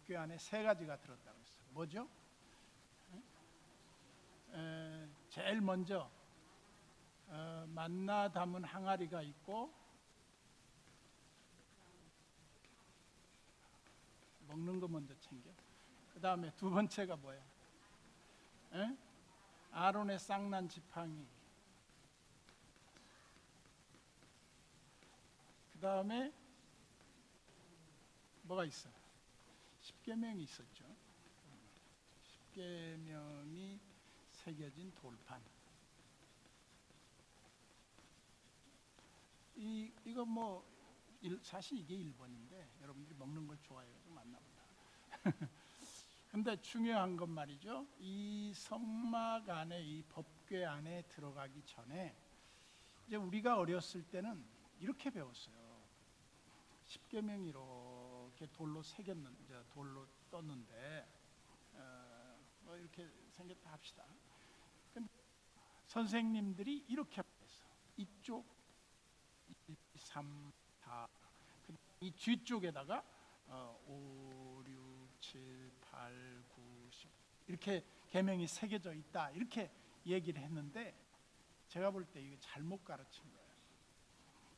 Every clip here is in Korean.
법궤 안에 세 가지가 들었다고 했어요. 뭐죠? 제일 먼저 만나 담은 항아리가 있고, 먹는 거 먼저 챙겨. 그 다음에 두 번째가 뭐야? 아론의 쌍난 지팡이. 그 다음에 뭐가 있어요? 십계명이 있었죠. 십계명이 새겨진 돌판. 이거 뭐 사실 이게 1번인데 여러분들이 먹는 걸 좋아해서 맞나 보다. 근데 중요한 건 말이죠, 이 성막 안에, 이 법궤 안에 들어가기 전에 이제 우리가 어렸을 때는 이렇게 배웠어요. 십계명이 이렇게 돌로 새겼는데, 돌로 떴는데 뭐 이렇게 생겼다 합시다. 근데 선생님들이 이렇게 했어. 이쪽 1, 3, 4, 이 뒤쪽에다가 5, 6, 7, 8, 9, 10 이렇게 계명이 새겨져 있다, 이렇게 얘기를 했는데 제가 볼 때 이게 잘못 가르친 거예요.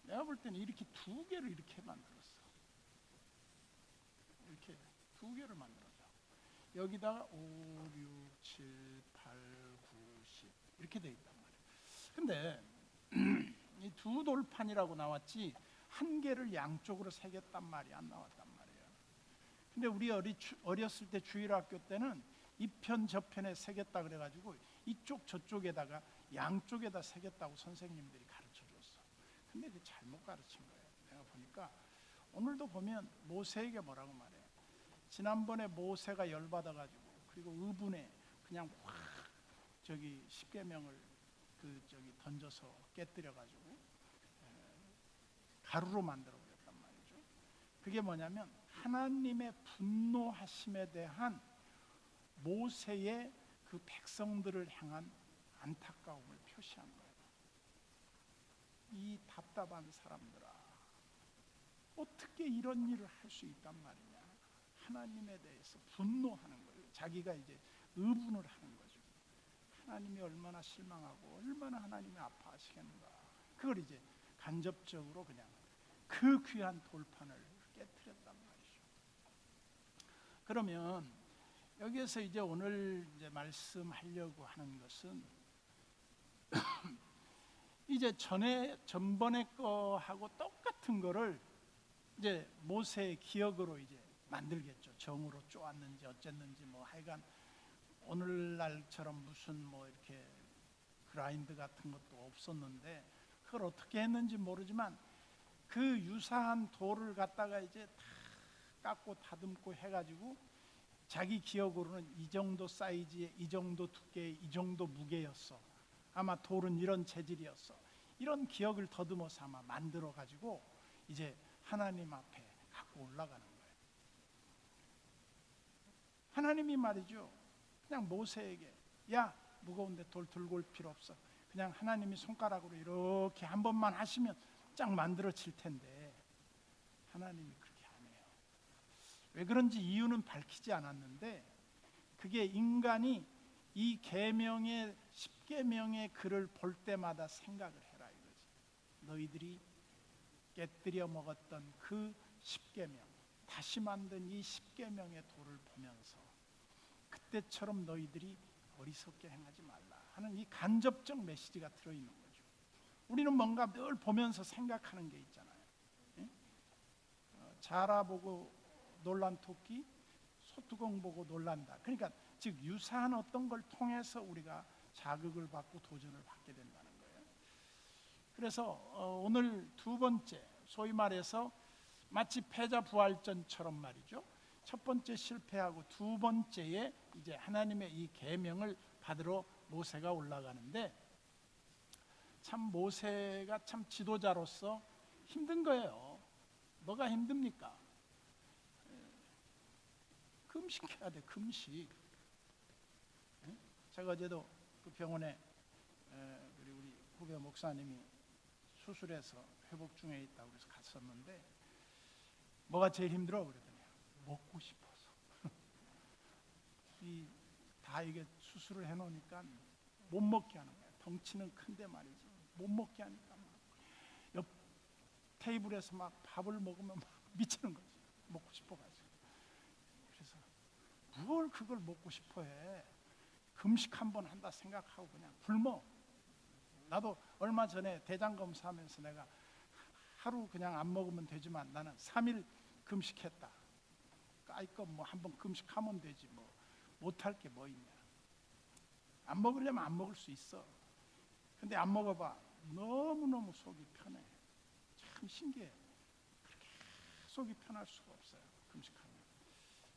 내가 볼 때는 이렇게 두 개를 이렇게 만들었어. 이렇게 두 개를 만들었다. 여기다가 5, 6, 7, 8, 9, 10 이렇게 돼 있단 말이에요. 근데 이 두 돌판이라고 나왔지 한 개를 양쪽으로 새겼단 말이 안 나왔단 말이에요. 근데 우리 어렸을 때 주일학교 때는 이편 저편에 새겼다 그래가지고 이쪽 저쪽에다가 양쪽에다 새겼다고 선생님들이 가르쳐 줬어. 근데 그게 잘못 가르친 거예요. 내가 보니까 오늘도 보면 모세에게 뭐라고 말해요? 지난번에 모세가 열받아가지고 그리고 의분에 그냥 확 십계명을 던져서 깨뜨려가지고 가루로 만들어 버렸단 말이죠. 그게 뭐냐면 하나님의 분노하심에 대한 모세의 그 백성들을 향한 안타까움을 표시한 거예요. 이 답답한 사람들아, 어떻게 이런 일을 할 수 있단 말이냐. 하나님에 대해서 분노하는 거예요. 자기가 이제 의분을 하는 거죠. 하나님이 얼마나 실망하고 얼마나 하나님이 아파하시겠는가. 그걸 이제 간접적으로 그냥 그 귀한 돌판을 깨트렸단 말이죠. 그러면 여기에서 이제 오늘 이제 말씀하려고 하는 것은 이제 전번에 거하고 똑같은 거를 이제 모세의 기억으로 이제 만들겠죠. 정으로 쪼았는지 어쨌는지 뭐 하여간 오늘날처럼 무슨 뭐 이렇게 그라인드 같은 것도 없었는데 그걸 어떻게 했는지 모르지만 그 유사한 돌을 갖다가 이제 다 깎고 다듬고 해가지고 자기 기억으로는 이 정도 사이즈에 이 정도 두께 이 정도 무게였어. 아마 돌은 이런 재질이었어. 이런 기억을 더듬어서 아마 만들어 가지고 이제 하나님 앞에 갖고 올라가는 거예요. 하나님이 말이죠, 그냥 모세에게 야, 무거운데 돌 들고 올 필요 없어. 그냥 하나님이 손가락으로 이렇게 한 번만 하시면 쫙 만들어질 텐데 하나님이 그렇게 안 해요. 왜 그런지 이유는 밝히지 않았는데 그게 인간이 이 계명의 십계명의 글을 볼 때마다 생각을 해라 이거지. 너희들이 깨뜨려 먹었던 그 십계명, 다시 만든 이 십계명의 돌을 보면서 그때처럼 너희들이 어리석게 행하지 말라 하는 이 간접적 메시지가 들어있는 거죠. 우리는 뭔가 늘 보면서 생각하는 게 있잖아요. 자라보고 놀란 토끼, 소뚜껑 보고 놀란다. 그러니까 즉 유사한 어떤 걸 통해서 우리가 자극을 받고 도전을 받게 된다는 거예요. 그래서 오늘 두 번째, 소위 말해서 마치 패자부활전처럼 말이죠. 첫 번째 실패하고 두 번째에 이제 하나님의 이 계명을 받으러 모세가 올라가는데 참 모세가 참 지도자로서 힘든 거예요. 뭐가 힘듭니까? 금식해야 돼, 금식. 제가 어제도 그 병원에 우리 후배 목사님이 수술해서 회복 중에 있다고 해서 갔었는데 뭐가 제일 힘들어 그러더니 먹고 싶어서. 다 이게 수술을 해놓으니까 못 먹게 하는 거야. 덩치는 큰데 말이지 못 먹게 하니까 막 옆 테이블에서 막 밥을 먹으면 막 미치는 거지. 먹고 싶어가지고. 그래서 뭘 그걸 먹고 싶어해. 금식 한번 한다 생각하고 그냥 굶어. 나도 얼마 전에 대장 검사하면서 내가 하루 그냥 안 먹으면 되지만 나는 3일 금식했다. 아이껏 뭐 한번 금식하면 되지 뭐 못할 게 뭐 있냐. 안 먹으려면 안 먹을 수 있어. 근데 안 먹어봐. 너무너무 속이 편해. 참 신기해. 그렇게 속이 편할 수가 없어요. 금식하면.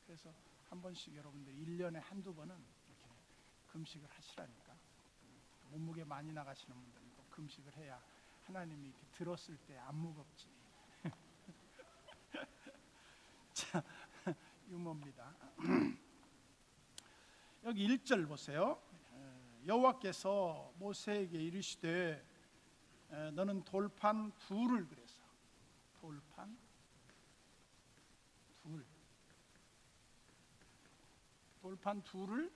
그래서 한 번씩 여러분들 1년에 한두 번은 이렇게 금식을 하시라니까. 몸무게 많이 나가시는 분들은 또 금식을 해야 하나님이 이렇게 들었을 때 안 무겁지. 자, 유머입니다. 여기 1절 보세요. 여호와께서 모세에게 이르시되 너는 돌판 둘을 그래서 돌판 둘 돌판 둘을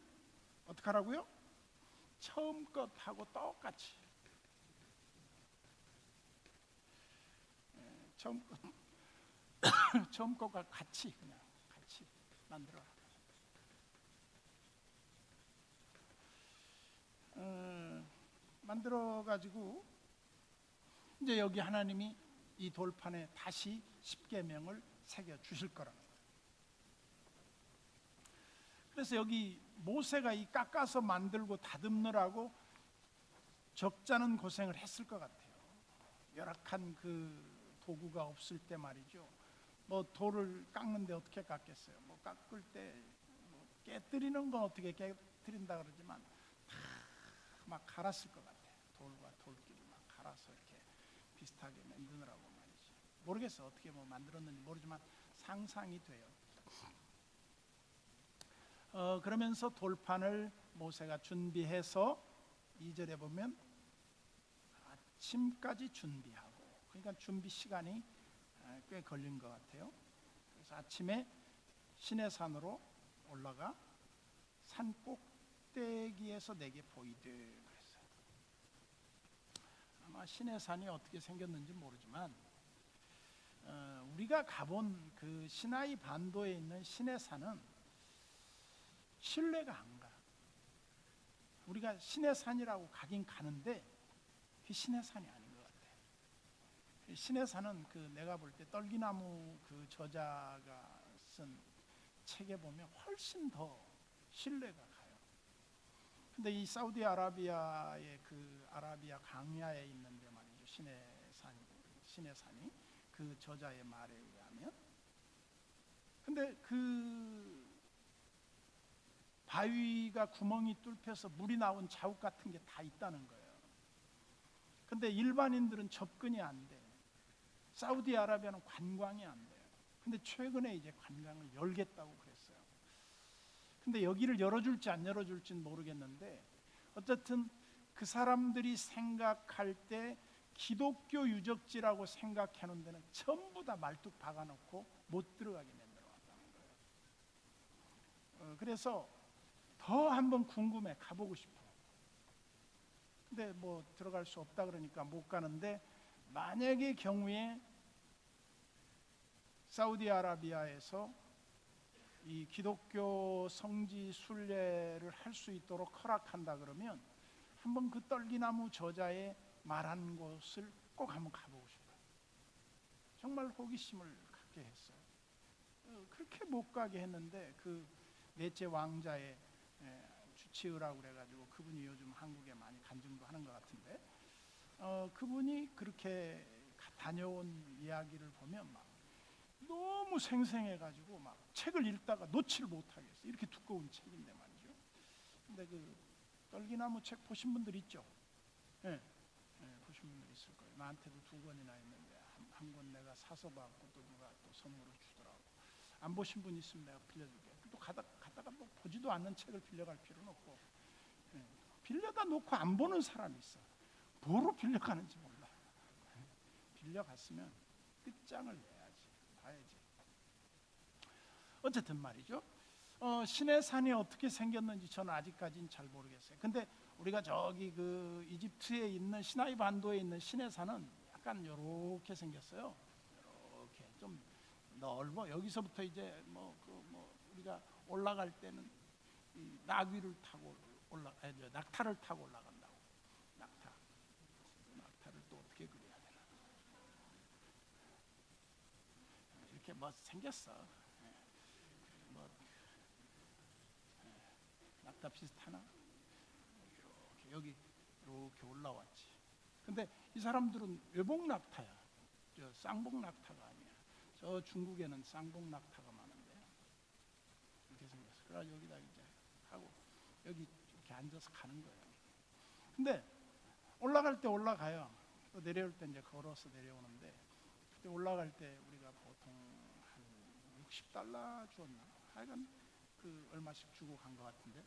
어떻게 하라고요? 처음 것하고 똑같이 처음 것과 같이 그냥 같이 만들어라. 만들어 가지고 이제 여기 하나님이 이 돌판에 다시 십계명을 새겨 주실 거라는 거예요. 그래서 여기 모세가 이 깎아서 만들고 다듬느라고 적잖은 고생을 했을 것 같아요. 열악한 그 도구가 없을 때 말이죠. 뭐 돌을 깎는데 어떻게 깎겠어요? 뭐 깎을 때 뭐 깨뜨리는 건 어떻게 깨뜨린다 그러지만 다 막 갈았을 것 같아요. 돌과 돌끼리 막 갈아서 이렇게 비슷하게 만드느라고 말이지. 모르겠어 어떻게 뭐 만들었는지 모르지만 상상이 돼요. 그러면서 돌판을 모세가 준비해서 2절에 보면 아침까지 준비하고, 그러니까 준비 시간이 꽤 걸린 것 같아요. 그래서 아침에 시내산으로 올라가 산 꼭대기에서 내게 보이되 그랬어요. 아마 시내산이 어떻게 생겼는지 모르지만 우리가 가본 그 시나이 반도에 있는 시내산은 신뢰가 안 가. 우리가 시내산이라고 가긴 가는데 그 시내산이 아닌 것 같아. 시내산은 그 내가 볼 때 떨기나무 그 저자가 쓴 책에 보면 훨씬 더 신뢰가 가요. 근데 이 사우디아라비아의 그 아라비아 강야에 있는데 말이죠. 시내산이 그 저자의 말에 의하면. 근데 그 바위가 구멍이 뚫혀서 물이 나온 자국 같은 게 다 있다는 거예요. 근데 일반인들은 접근이 안 돼. 사우디아라비아는 관광이 안 돼요. 근데 최근에 이제 관광을 열겠다고 그랬어요. 근데 여기를 열어줄지 안 열어줄지는 모르겠는데 어쨌든 그 사람들이 생각할 때 기독교 유적지라고 생각하는 데는 전부 다 말뚝 박아놓고 못 들어가게 만들어 왔다는 거예요. 그래서 더 한번 궁금해, 가보고 싶어. 근데 뭐 들어갈 수 없다 그러니까 못 가는데, 만약의 경우에 사우디아라비아에서 이 기독교 성지 순례를 할 수 있도록 허락한다 그러면 한번 그 떨기나무 저자의 말한 곳을 꼭 한번 가보고 싶어요. 정말 호기심을 갖게 했어요. 그렇게 못 가게 했는데 그 넷째 왕자의 주치의라고 그래가지고 그분이 요즘 한국에 많이 간증도 하는 것 같은데 그분이 그렇게 다녀온 이야기를 보면 막 너무 생생해가지고 막 책을 읽다가 놓지를 못하겠어요. 이렇게 두꺼운 책인데 말이죠. 근데 그 떨기나무 책 보신 분들 있죠? 네, 보신 분들 있을 거예요. 나한테도 2권이나 있는데 한 권 내가 사서 받고 또 누가 또 선물을 주더라고. 안 보신 분 있으면 내가 빌려줄게. 또 가다가 뭐 보지도 않는 책을 빌려갈 필요는 없고, 빌려다 놓고 안 보는 사람이 있어. 뭐로 빌려가는지 몰라. 빌려갔으면 끝장을 내야지, 봐야지. 어쨌든 말이죠. 신의 산이 어떻게 생겼는지 저는 아직까지는 잘 모르겠어요. 근데 우리가 저기 그 이집트에 있는 시나이 반도에 있는 신의 산은 약간 이렇게 생겼어요. 이렇게 좀 넓어. 여기서부터 이제 우리가 올라갈 때는 이 나귀를 타고 낙타를 타고 올라간다고. 낙타를 또 어떻게 그려야 되나? 이렇게 생겼어. 뭐 낙타 비슷하나? 이렇게 여기 이렇게 올라왔지. 근데 이 사람들은 외복 낙타야. 저 쌍복 낙타가 아니야. 저 중국에는 쌍복 낙타가 많은데 이렇게 생겼어. 그래서 여기다 이제 하고 여기 이렇게 앉아서 가는 거예요. 근데 올라갈 때 올라가요. 또 내려올 때 이제 걸어서 내려오는데 그때 올라갈 때 우리가 보통 한 60달러 주었나? 하여간 그 얼마씩 주고 간 것 같은데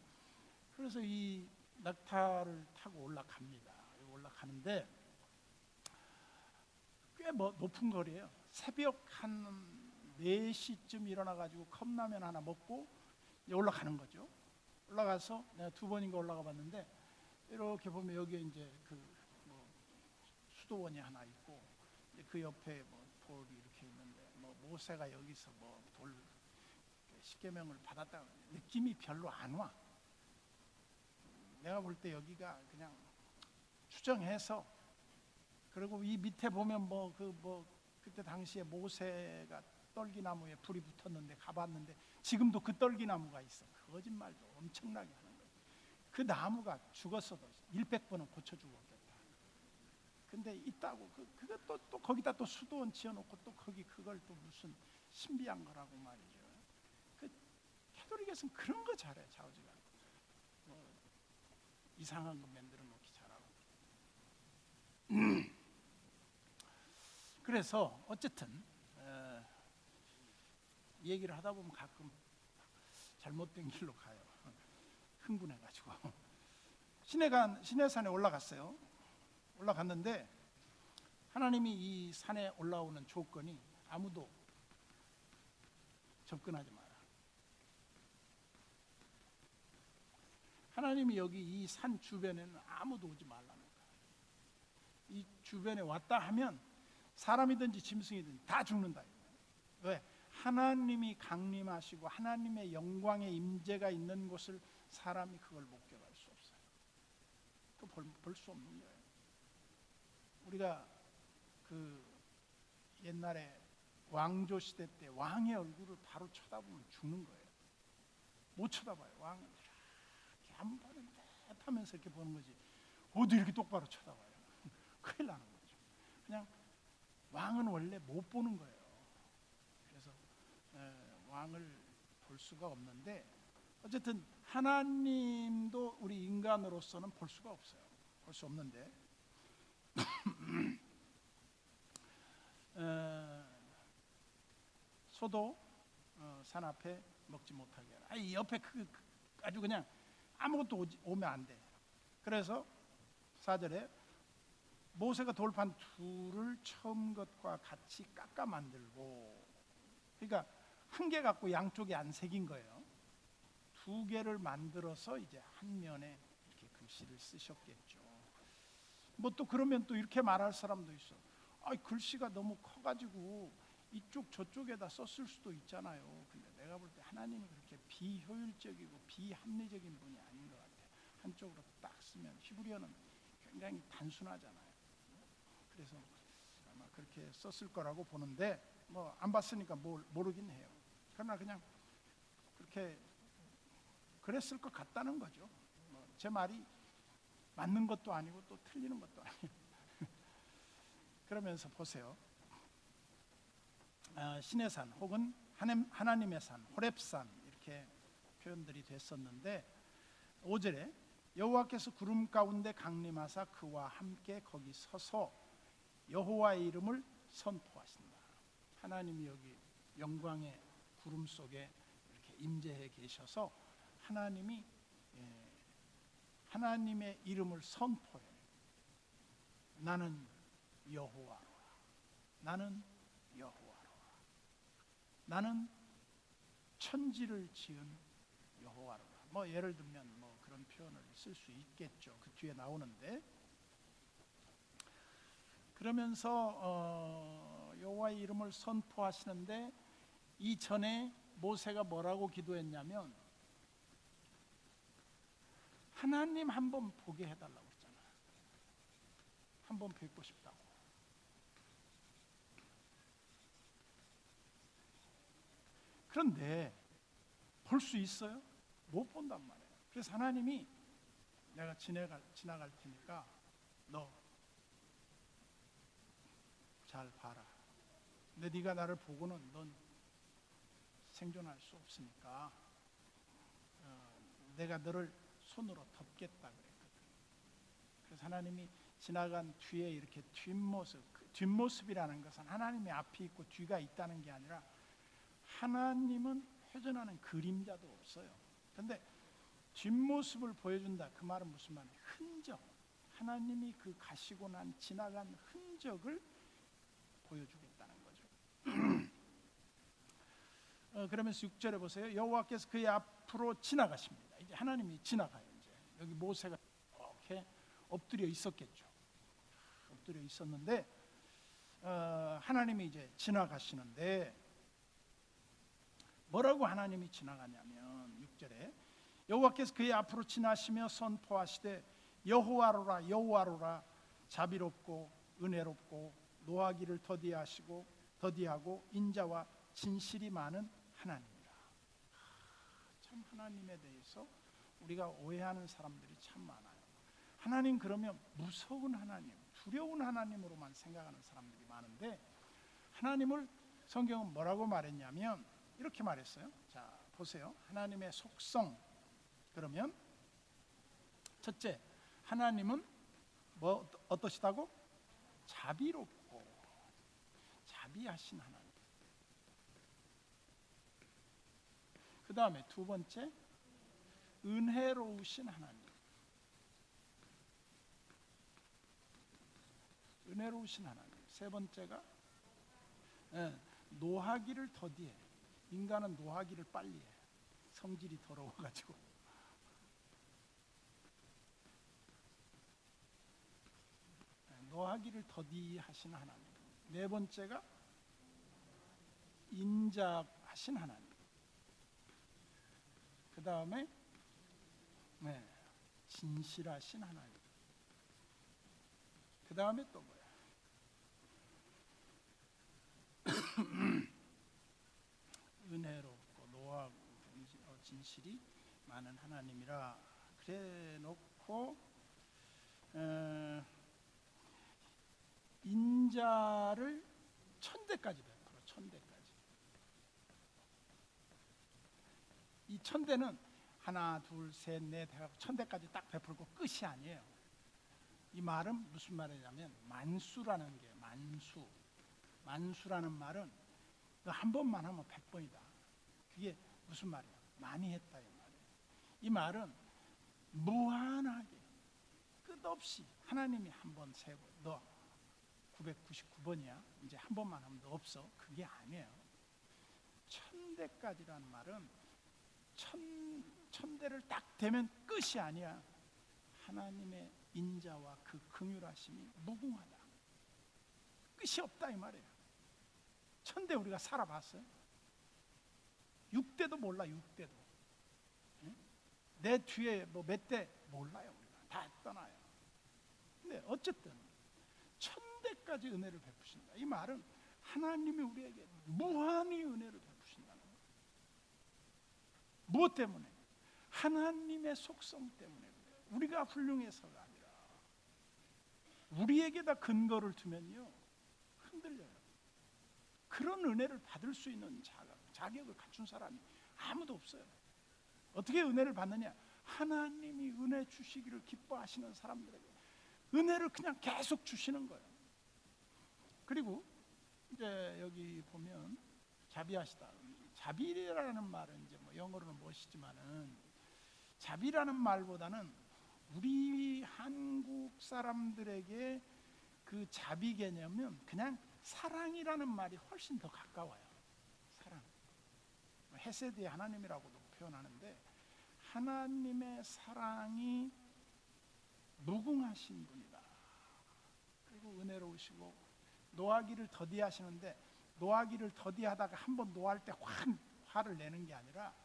그래서 이 낙타를 타고 올라갑니다. 올라가는데 꽤 높은 거리예요. 새벽 한 4시쯤 일어나가지고 컵라면 하나 먹고 이제 올라가는 거죠. 올라가서 내가 2번인가 올라가 봤는데 이렇게 보면 여기에 이제 수도원이 하나 있고 그 옆에 돌이 이렇게 있는데 모세가 여기서 돌 십계명을 받았다 느낌이 별로 안 와. 내가 볼 때 여기가 그냥 추정해서 그리고 이 밑에 보면 그때 당시에 모세가 떨기나무에 불이 붙었는데 가봤는데 지금도 그 떨기나무가 있어. 거짓말도 엄청나게 하는 거예요. 그 나무가 죽었어도 100번은 고쳐주고 오겠다. 근데 있다고 그거 또 거기다 또 수도원 지어놓고 또 거기 그걸 또 무슨 신비한 거라고 말이죠. 그 캐톨릭에서는 그런 거 잘해. 좌우지가 이상한 거 만들어 놓기 잘하고. 그래서 어쨌든 얘기를 하다 보면 가끔 잘못된 길로 가요. 흥분해가지고 시내산에 올라갔어요. 올라갔는데 하나님이 이 산에 올라오는 조건이 아무도 접근하지 마라. 하나님이 여기 이 산 주변에는 아무도 오지 말라는 거야. 이 주변에 왔다 하면 사람이든지 짐승이든지 다 죽는다. 왜? 하나님이 강림하시고 하나님의 영광의 임재가 있는 곳을 사람이 그걸 목격할 수 없어요. 그 볼 수 없는 거예요. 우리가 그 옛날에 왕조 시대 때 왕의 얼굴을 바로 쳐다보면 죽는 거예요. 못 쳐다봐요. 왕은 이렇게 안 보는데 하면서 이렇게 보는 거지. 어디 이렇게 똑바로 쳐다봐요. 큰일 나는 거죠. 그냥 왕은 원래 못 보는 거예요. 그래서 왕을 볼 수가 없는데 어쨌든 하나님도 우리 인간으로서는 볼 수가 없어요. 볼 수 없는데 소도 산 앞에 먹지 못하게 하라. 이 옆에 아주 그냥 아무것도 오면 안 돼. 그래서 4절에 모세가 돌판 둘을 처음 것과 같이 깎아 만들고, 그러니까 한 개 갖고 양쪽에 안 새긴 거예요. 2개를 만들어서 이제 한 면에 이렇게 글씨를 쓰셨겠죠. 또 그러면 또 이렇게 말할 사람도 있어. 글씨가 너무 커가지고 이쪽 저쪽에다 썼을 수도 있잖아요. 근데 내가 볼 때 하나님이 그렇게 비효율적이고 비합리적인 분이 아닌 것 같아요. 한쪽으로 딱 쓰면 히브리어는 굉장히 단순하잖아요. 그래서 아마 그렇게 썼을 거라고 보는데 안 봤으니까 모르긴 해요. 그러나 그냥 그렇게 그랬을 것 같다는 거죠. 제 말이 맞는 것도 아니고 또 틀리는 것도 아니에요. 그러면서 보세요. 신의 산 혹은 하나님의 산, 호렙산 이렇게 표현들이 됐었는데 5절에 여호와께서 구름 가운데 강림하사 그와 함께 거기 서서 여호와의 이름을 선포하신다. 하나님이 여기 영광의 구름 속에 이렇게 임재해 계셔서 하나님이 하나님의 이름을 선포해. 나는 여호와로라. 나는 여호와로라. 나는 천지를 지은 여호와로라. 뭐 예를 들면 뭐 그런 표현을 쓸 수 있겠죠. 그 뒤에 나오는데, 그러면서 여호와의 이름을 선포하시는데, 이전에 모세가 뭐라고 기도했냐면 하나님 한번 보게 해달라고 했잖아요. 한번 뵙고 싶다고. 그런데 볼 수 있어요? 못 본단 말이에요. 그래서 하나님이 내가 지나갈 테니까 너 잘 봐라. 근데 네가 나를 보고는 넌 생존할 수 없으니까 내가 너를 손으로 덮겠다 그랬거든. 그래서 하나님이 지나간 뒤에 이렇게 뒷모습이라는 것은 하나님의 앞이 있고 뒤가 있다는 게 아니라 하나님은 회전하는 그림자도 없어요. 그런데 뒷모습을 보여준다. 그 말은 무슨 말이에요? 흔적. 하나님이 그 가시고 난 지나간 흔적을 보여주겠다는 거죠. 그러면서 6절에 보세요. 여호와께서 그의 앞으로 지나가십니다. 이제 하나님이 지나가요. 이제 여기 모세가 이렇게 엎드려 있었겠죠. 엎드려 있었는데 하나님이 이제 지나가시는데 뭐라고 하나님이 지나가냐면 6절에 여호와께서 그의 앞으로 지나시며 선포하시되 여호와로라 여호와로라 자비롭고 은혜롭고 노하기를 더디하고 인자와 진실이 많은 하나님이라. 참 하나님에 대해서 우리가 오해하는 사람들이 참 많아요. 하나님 그러면 무서운 하나님, 두려운 하나님으로만 생각하는 사람들이 많은데, 하나님을 성경은 뭐라고 말했냐면 이렇게 말했어요. 자 보세요. 하나님의 속성. 그러면 첫째, 하나님은 뭐 어떠시다고? 자비롭고 자비하신 하나님. 그 다음에 두 번째, 은혜로우신 하나님. 은혜로우신 하나님. 세 번째가 노하기를 더디해. 인간은 노하기를 빨리 해. 성질이 더러워가지고. 노하기를 더디하신 하나님. 네 번째가 인자하신 하나님. 그 다음에 진실하신 하나님. 그 다음에 또 뭐야? 은혜롭고 노하고 진실이 많은 하나님이라 그래 놓고 인자를 천대까지 베풀어. 천대까지. 이 천대는 하나 둘 셋 넷 해갖고 천대까지 딱 베풀고 끝이 아니에요. 이 말은 무슨 말이냐면 만수라는 게 만수라는 말은 한 번만 하면 100번이다. 그게 무슨 말이야? 많이 했다 이 말이에요. 이 말은 무한하게 끝없이 하나님이 한 번 세고 너 999번이야. 이제 한 번만 하면 너 없어. 그게 아니에요. 천대까지라는 말은 천대를 딱 되면 끝이 아니야. 하나님의 인자와 그 긍휼하심이 무궁하다. 끝이 없다 이 말이에요. 천대 우리가 살아봤어요? 6대도 몰라. 6대도. 내 뒤에 뭐 몇 대 몰라요. 우리가 다 떠나요. 근데 어쨌든 천대까지 은혜를 베푸신다. 이 말은 하나님이 우리에게 무한히 은혜를 베푸신다는 거예요. 무엇 때문에? 하나님의 속성 때문에 그래요. 우리가 훌륭해서가 아니라 우리에게다 근거를 두면요 흔들려요. 그런 은혜를 받을 수 있는 자격을 갖춘 사람이 아무도 없어요. 어떻게 은혜를 받느냐? 하나님이 은혜 주시기를 기뻐하시는 사람들에게 은혜를 그냥 계속 주시는 거예요. 그리고 이제 여기 보면 자비하시다. 자비라는 말은 이제 뭐 영어로는 멋이지만은 자비라는 말보다는 우리 한국 사람들에게 그 자비 개념은 그냥 사랑이라는 말이 훨씬 더 가까워요. 사랑. 헤세드의 하나님이라고도 표현하는데 하나님의 사랑이 무궁하신 분이다. 그리고 은혜로우시고 노하기를 더디하시는데, 노하기를 더디하다가 한번 노할 때 화를 내는 게 아니라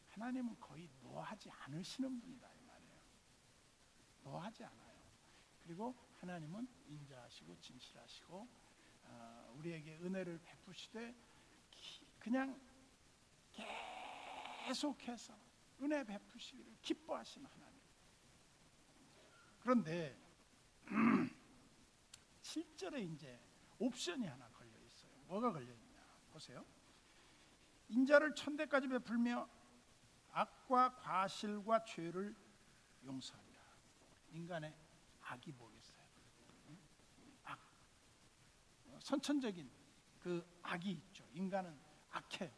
하나님은 거의 노하지 않으시는 분이다 이 말이에요. 노하지 않아요. 그리고 하나님은 인자하시고 진실하시고 우리에게 은혜를 베푸시되 그냥 계속해서 은혜 베푸시기를 기뻐하시는 하나님. 그런데 7절에 이제 옵션이 하나 걸려 있어요. 뭐가 걸려 있냐 보세요. 인자를 천대까지 베풀며 악과 과실과 죄를 용서하리라. 인간의 악이 뭐겠어요? 악. 선천적인 그 악이 있죠. 인간은 악해.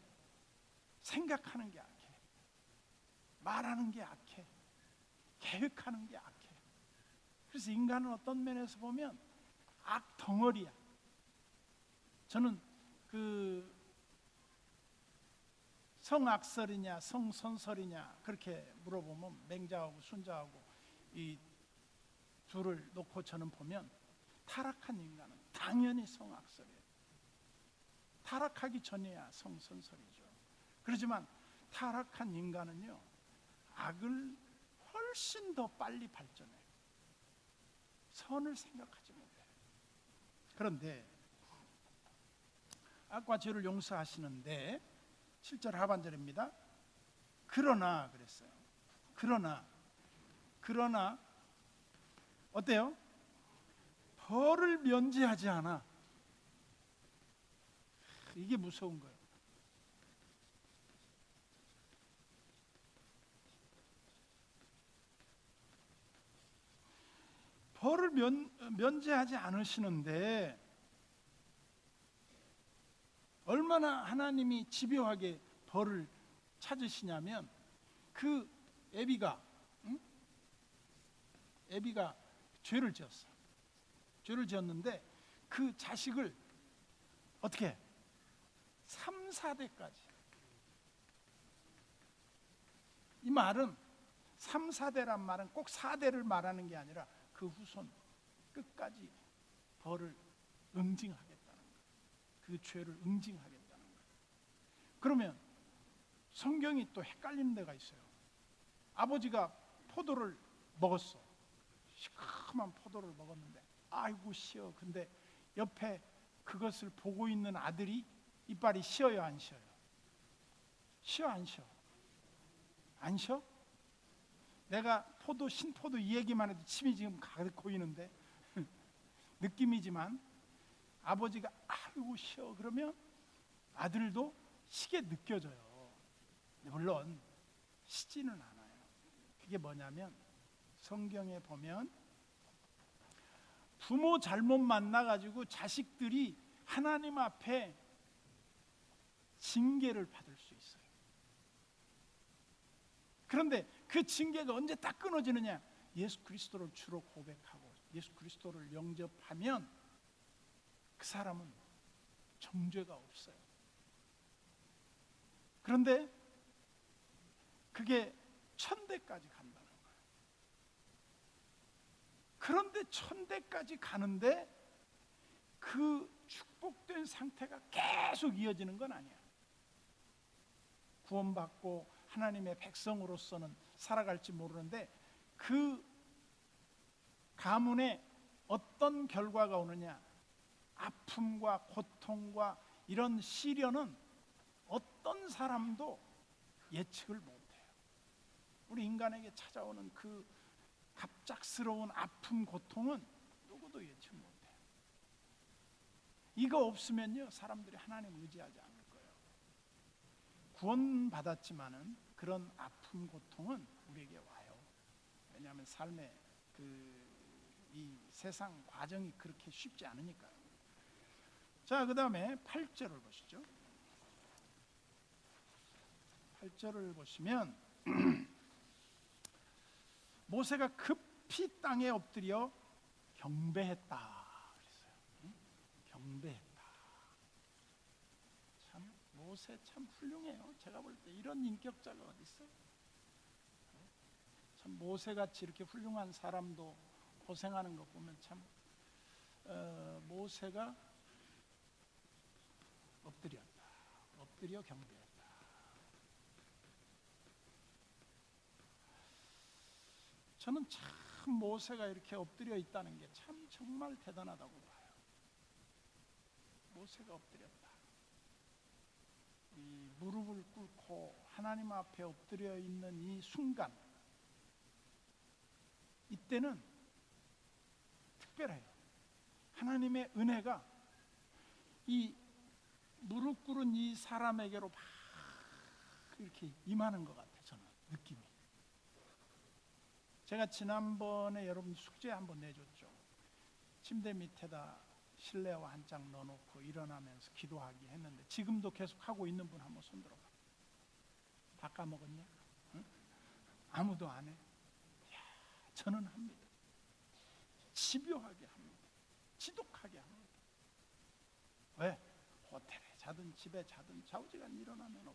생각하는 게 악해. 말하는 게 악해. 계획하는 게 악해. 그래서 인간은 어떤 면에서 보면 악 덩어리야. 저는 그 성악설이냐 성선설이냐 그렇게 물어보면 맹자하고 순자하고 이 둘을 놓고 저는 보면 타락한 인간은 당연히 성악설이에요. 타락하기 전에야 성선설이죠. 그렇지만 타락한 인간은요, 악을 훨씬 더 빨리 발전해요. 선을 생각하지 못해요. 그런데 악과 죄를 용서하시는데 7절 하반절입니다. 그러나 그랬어요. 그러나 어때요? 벌을 면제하지 않아. 이게 무서운 거예요. 벌을 면제하지 않으시는데 얼마나 하나님이 집요하게 벌을 찾으시냐면, 그 애비가 죄를 지었어. 죄를 지었는데 그 자식을 어떻게 3, 4대까지. 이 말은 3, 4대란 말은 꼭 4대를 말하는 게 아니라 그 후손 끝까지 벌을 응징하겠다는 거예요. 그 죄를 응징하겠다는 거예요. 그러면 성경이 또 헷갈리는 데가 있어요. 아버지가 포도를 먹었어. 시커먼 포도를 먹었는데 아이고 시어. 근데 옆에 그것을 보고 있는 아들이 이빨이 시어요 안 시어요? 시어 안 시어? 안 시어? 내가 신포도 이 얘기만 해도 침이 지금 가득 고이는데 느낌이지만 아버지가 아이고 시어 그러면 아들도 시게 느껴져요. 물론 시지는 않아요. 그게 뭐냐면 성경에 보면 부모 잘못 만나가지고 자식들이 하나님 앞에 징계를 받을 수 있어요. 그런데 그 징계가 언제 딱 끊어지느냐? 예수 그리스도를 주로 고백하고 예수 그리스도를 영접하면 그 사람은 정죄가 없어요. 그런데 그게 천대까지 간다는 거예요. 그런데 천대까지 가는데 그 축복된 상태가 계속 이어지는 건 아니야. 구원받고 하나님의 백성으로서는 살아갈지 모르는데 그 가문에 어떤 결과가 오느냐, 아픔과 고통과 이런 시련은 어떤 사람도 예측을 못해요. 우리 인간에게 찾아오는 그 갑작스러운 아픔, 고통은 누구도 예측 못해요. 이거 없으면요 사람들이 하나님 의지하지 않을 거예요. 구원받았지만은 그런 아픔, 고통은 우리에게 와요. 왜냐하면 삶의 이 세상 과정이 그렇게 쉽지 않으니까요. 자, 그 다음에 8절을 보시죠. 8절을 보시면 모세가 급히 땅에 엎드려 경배했다 그랬어요. 경배했다. 참 모세 참 훌륭해요. 제가 볼 때 이런 인격자가 어디 있어요? 참 모세같이 이렇게 훌륭한 사람도 고생하는 것 보면 참 모세가 엎드려 경배했다. 저는 참 모세가 이렇게 엎드려 있다는 게 참 정말 대단하다고 봐요. 모세가 엎드렸다. 이 무릎을 꿇고 하나님 앞에 엎드려 있는 이 순간, 이때는 특별해요. 하나님의 은혜가 이 무릎 꿇은 이 사람에게로 막 이렇게 임하는 것 같아요. 저는 느낌이. 제가 지난번에 여러분 숙제 한번 내줬죠. 침대 밑에다 실내화 한 장 넣어놓고 일어나면서 기도하기 했는데, 지금도 계속 하고 있는 분 한번 손 들어봐. 다 까먹었냐? 응? 아무도 안 해? 이야, 저는 합니다. 집요하게 합니다. 지독하게 합니다. 왜? 호텔에 자든 집에 자든 좌우지간 일어나면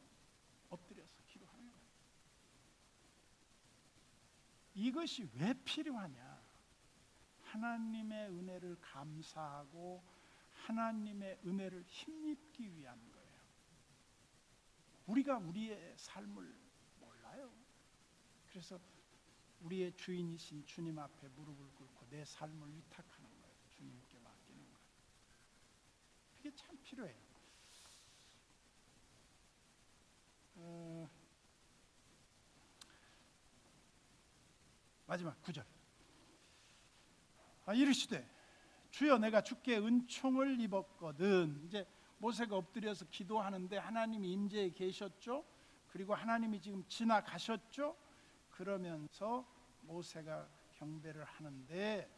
엎드려서 기도하는 거예요. 이것이 왜 필요하냐? 하나님의 은혜를 감사하고 하나님의 은혜를 힘입기 위한 거예요. 우리가 우리의 삶을 몰라요. 그래서 우리의 주인이신 주님 앞에 무릎을 꿇고 내 삶을 위탁하는 거예요. 주님께 맡기는 거예요. 그게 참 필요해요. 마지막 9절. 이르시되 주여 내가 주께 은총을 입었거든. 이제 모세가 엎드려서 기도하는데 하나님이 임재에 계셨죠. 그리고 하나님이 지금 지나가셨죠. 그러면서 모세가 경배를 하는데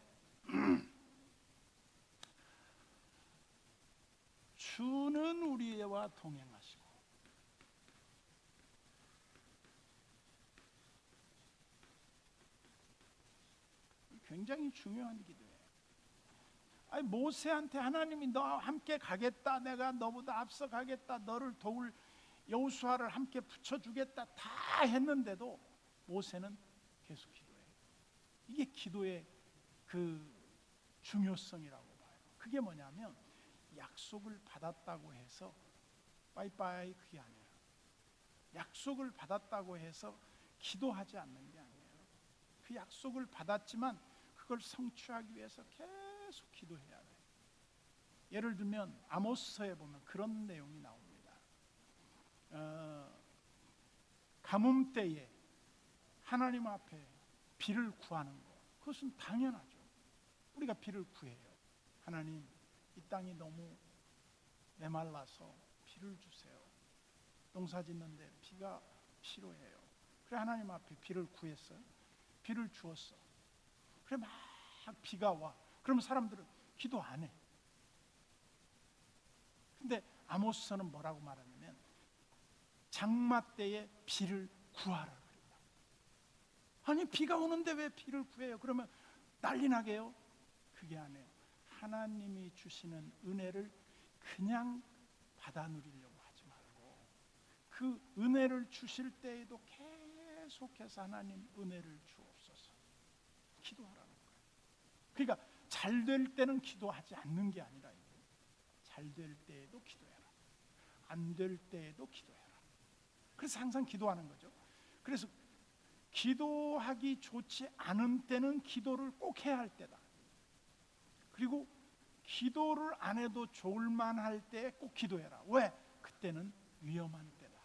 주는 우리와 동행하시고. 굉장히 중요한 기도예요. 아니, 모세한테 하나님이 너와 함께 가겠다, 내가 너보다 앞서 가겠다, 너를 도울 여호수아를 함께 붙여주겠다 다 했는데도 모세는 계속 기도해요. 이게 기도의 그 중요성이라고 봐요. 그게 뭐냐면 약속을 받았다고 해서 빠이빠이 그게 아니에요. 약속을 받았다고 해서 기도하지 않는 게 아니에요. 그 약속을 받았지만 그걸 성취하기 위해서 계속 기도해야 돼요. 예를 들면 아모스서에 보면 그런 내용이 나옵니다. 가뭄 때에 하나님 앞에 비를 구하는 것, 그것은 당연하죠. 우리가 비를 구해요. 하나님, 이 땅이 너무 메말라서 비를 주세요. 농사 짓는데 비가 필요해요. 그래 하나님 앞에 비를 구했어요. 비를 주었어. 그래 막 비가 와. 그러면 사람들은 기도 안 해. 근데 아모스서는 뭐라고 말하냐면 장마 때에 비를 구하라 그래요. 아니 비가 오는데 왜 비를 구해요? 그러면 난리 나게요? 그게 아니에요. 하나님이 주시는 은혜를 그냥 받아 누리려고 하지 말고 그 은혜를 주실 때에도 계속해서 하나님 은혜를 주옵소서 기도하라는 거예요. 그러니까 잘 될 때는 기도하지 않는 게 아니라 잘 될 때에도 기도해라. 안 될 때에도 기도해라. 그래서 항상 기도하는 거죠. 그래서 기도하기 좋지 않은 때는 기도를 꼭 해야 할 때다. 그리고 기도를 안 해도 좋을 만할 때 꼭 기도해라. 왜? 그때는 위험한 때다.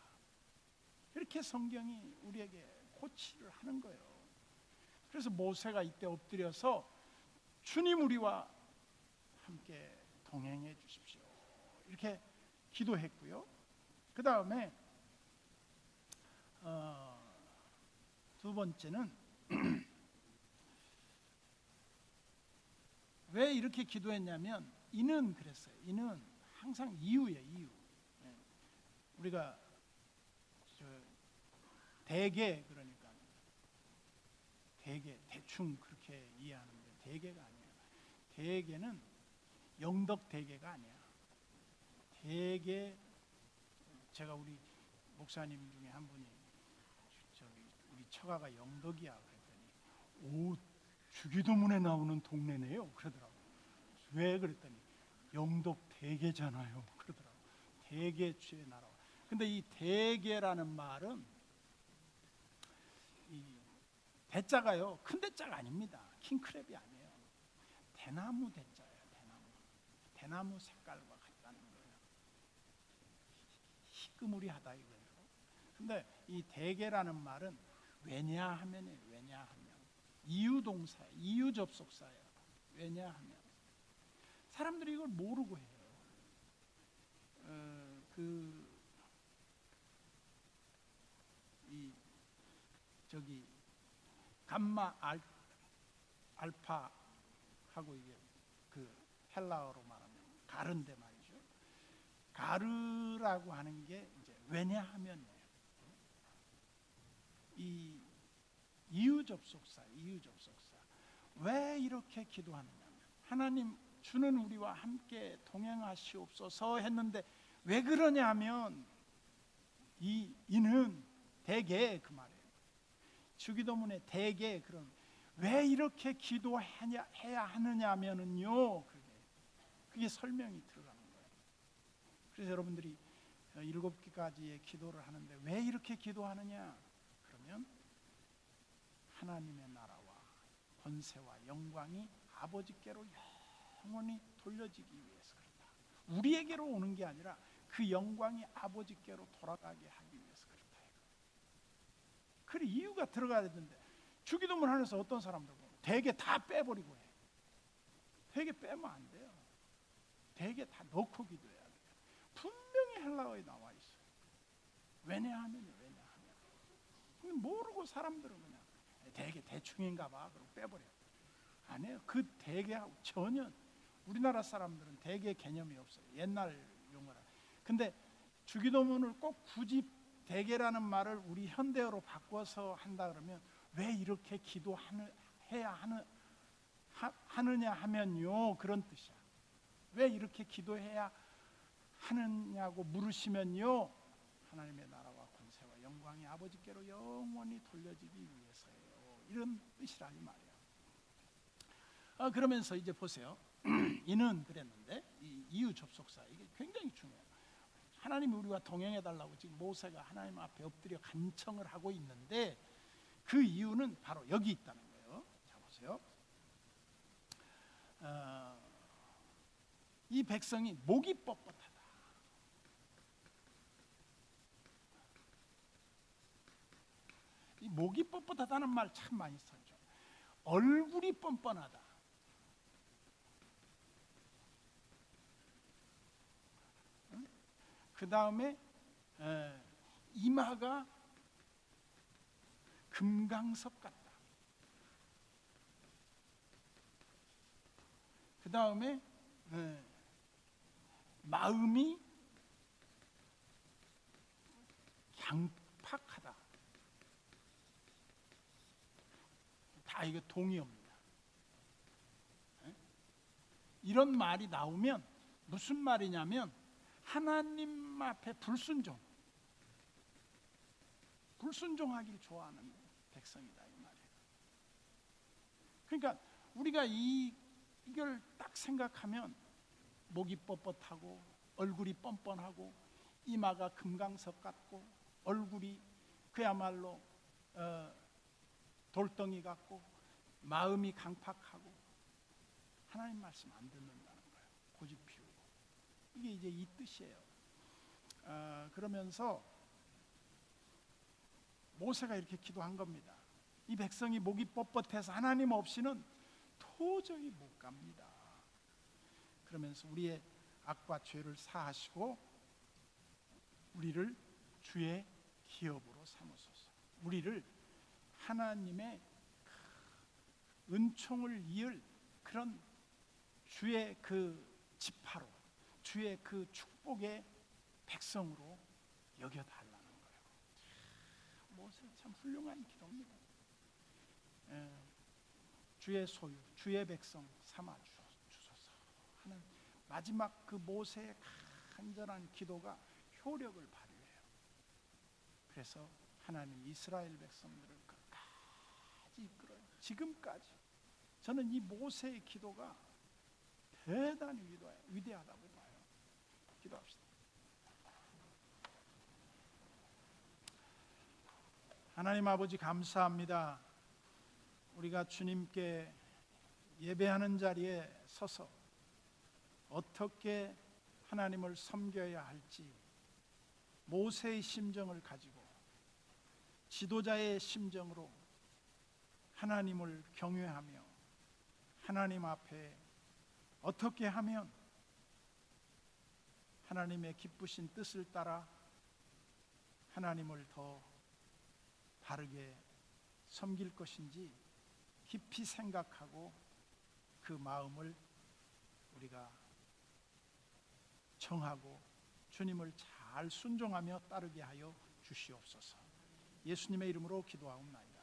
이렇게 성경이 우리에게 코치를 하는 거예요. 그래서 모세가 이때 엎드려서 주님 우리와 함께 동행해 주십시오. 이렇게 기도했고요. 그 다음에 두 번째는 왜 이렇게 기도했냐면 이는 그랬어요. 이는 항상 이유예요. 이유. 우리가 대개 그러니까 대개 대충 그렇게 이해하는데 대개가 아니에요. 대개는 영덕 대개가 아니야. 대개 제가 우리 목사님 중에 한 분이 저기 우리 처가가 영덕이야 그랬더니 오, 주기도문에 나오는 동네네요. 그러더라고. 왜 그랬더니 영독 대계잖아요. 그러더라고. 대계 주의 나라. 근데 이 대계라는 말은 이 대자가요, 큰 대자가 아닙니다. 킹크랩이 아니에요. 대나무 대자예요. 대나무 색깔과 같다는 거예요. 희끄무리하다 이거예요. 근데 이 대계라는 말은 왜냐하면이에요. 왜냐하면 이유 동사예요. 이유 접속사예요. 왜냐하면 사람들이 이걸 모르고 해요. 이 저기 감마 알파 하고 이게 그 헬라어로 말하면 가르인데 말이죠. 가르라고 하는 게 이제 왜냐하면이에요. 이 이유 접속사. 왜 이렇게 기도하느냐면 하나님 주는 우리와 함께 동행하시옵소서 했는데 왜 그러냐면 이는 대개 그 말이에요. 주기도문에 대개 그런 왜 이렇게 기도해야 하느냐면은요. 그게 설명이 들어가는 거예요. 그래서 여러분들이 7가지의 기도를 하는데 왜 이렇게 기도하느냐? 그러면 하나님의 나라와 권세와 영광이 아버지께로 영원히 돌려지기 위해서 그렇다. 우리에게로 오는 게 아니라 그 영광이 아버지께로 돌아가게 하기 위해서 그렇다. 그 이유가 들어가야 되는데 주기도문 하면서 어떤 사람들 보면 대개 다 빼버리고 해. 대개 빼면 안 돼요. 대개 다 넣고 기도해야 돼요. 분명히 헬라어에 나와 있어요. 왜냐하면 모르고 사람들은 그냥 대개 대충인가 봐 그러고 빼버려요. 아니에요. 그 대개하고 전혀 우리나라 사람들은 대개 개념이 없어요. 옛날 용어라. 근데 주기도문을 꼭 굳이 대개라는 말을 우리 현대어로 바꿔서 한다 그러면 왜 이렇게 기도해야 하느냐 하면요, 그런 뜻이야. 왜 이렇게 기도해야 하느냐고 물으시면요, 하나님의 나라와 권세와 영광이 아버지께로 영원히 돌려지기 위해서예요. 이런 뜻이라 이 말이에요. 그러면서 이제 보세요. 이는 그랬는데 이 이유 접속사 이게 굉장히 중요해요. 하나님이 우리와 동행해 달라고 지금 모세가 하나님 앞에 엎드려 간청을 하고 있는데 그 이유는 바로 여기 있다는 거예요. 자 보세요. 이 백성이 목이 뻣뻣하다. 이 목이 뻣뻣하다는 말 참 많이 쓰죠. 얼굴이 뻔뻔하다. 그 다음에 이마가 금강석 같다. 그 다음에 마음이 양팍하다. 다 이거 동의어입니다. 이런 말이 나오면 무슨 말이냐면 하나님 앞에 불순종하기를 좋아하는 백성이다 이 말이에요. 그러니까 우리가 이걸 딱 생각하면 목이 뻣뻣하고 얼굴이 뻔뻔하고 이마가 금강석 같고 얼굴이 그야말로 돌덩이 같고 마음이 강팍하고 하나님 말씀 안 듣는다는 거예요. 고집 피우고. 이게 이제 이 뜻이에요. 그러면서 모세가 이렇게 기도한 겁니다. 이 백성이 목이 뻣뻣해서 하나님 없이는 도저히 못 갑니다. 그러면서 우리의 악과 죄를 사하시고 우리를 주의 기업으로 삼으소서. 우리를 하나님의 은총을 이을 그런 주의 그 지파로, 주의 그 축복의 백성으로 여겨달라는 거예요. 모세 참 훌륭한 기도입니다. 주의 소유, 주의 백성 삼아 주소서 하는 마지막 그 모세의 간절한 기도가 효력을 발휘해요. 그래서 하나님 이스라엘 백성들을 끝까지 지금까지 이끌어요. 지금까지. 저는 이 모세의 기도가 대단히 위대하다고 봐요. 기도합시다. 하나님 아버지, 감사합니다. 우리가 주님께 예배하는 자리에 서서 어떻게 하나님을 섬겨야 할지 모세의 심정을 가지고 지도자의 심정으로 하나님을 경외하며 하나님 앞에 어떻게 하면 하나님의 기쁘신 뜻을 따라 하나님을 더 바르게 섬길 것인지 깊이 생각하고 그 마음을 우리가 정하고 주님을 잘 순종하며 따르게 하여 주시옵소서. 예수님의 이름으로 기도하옵나이다.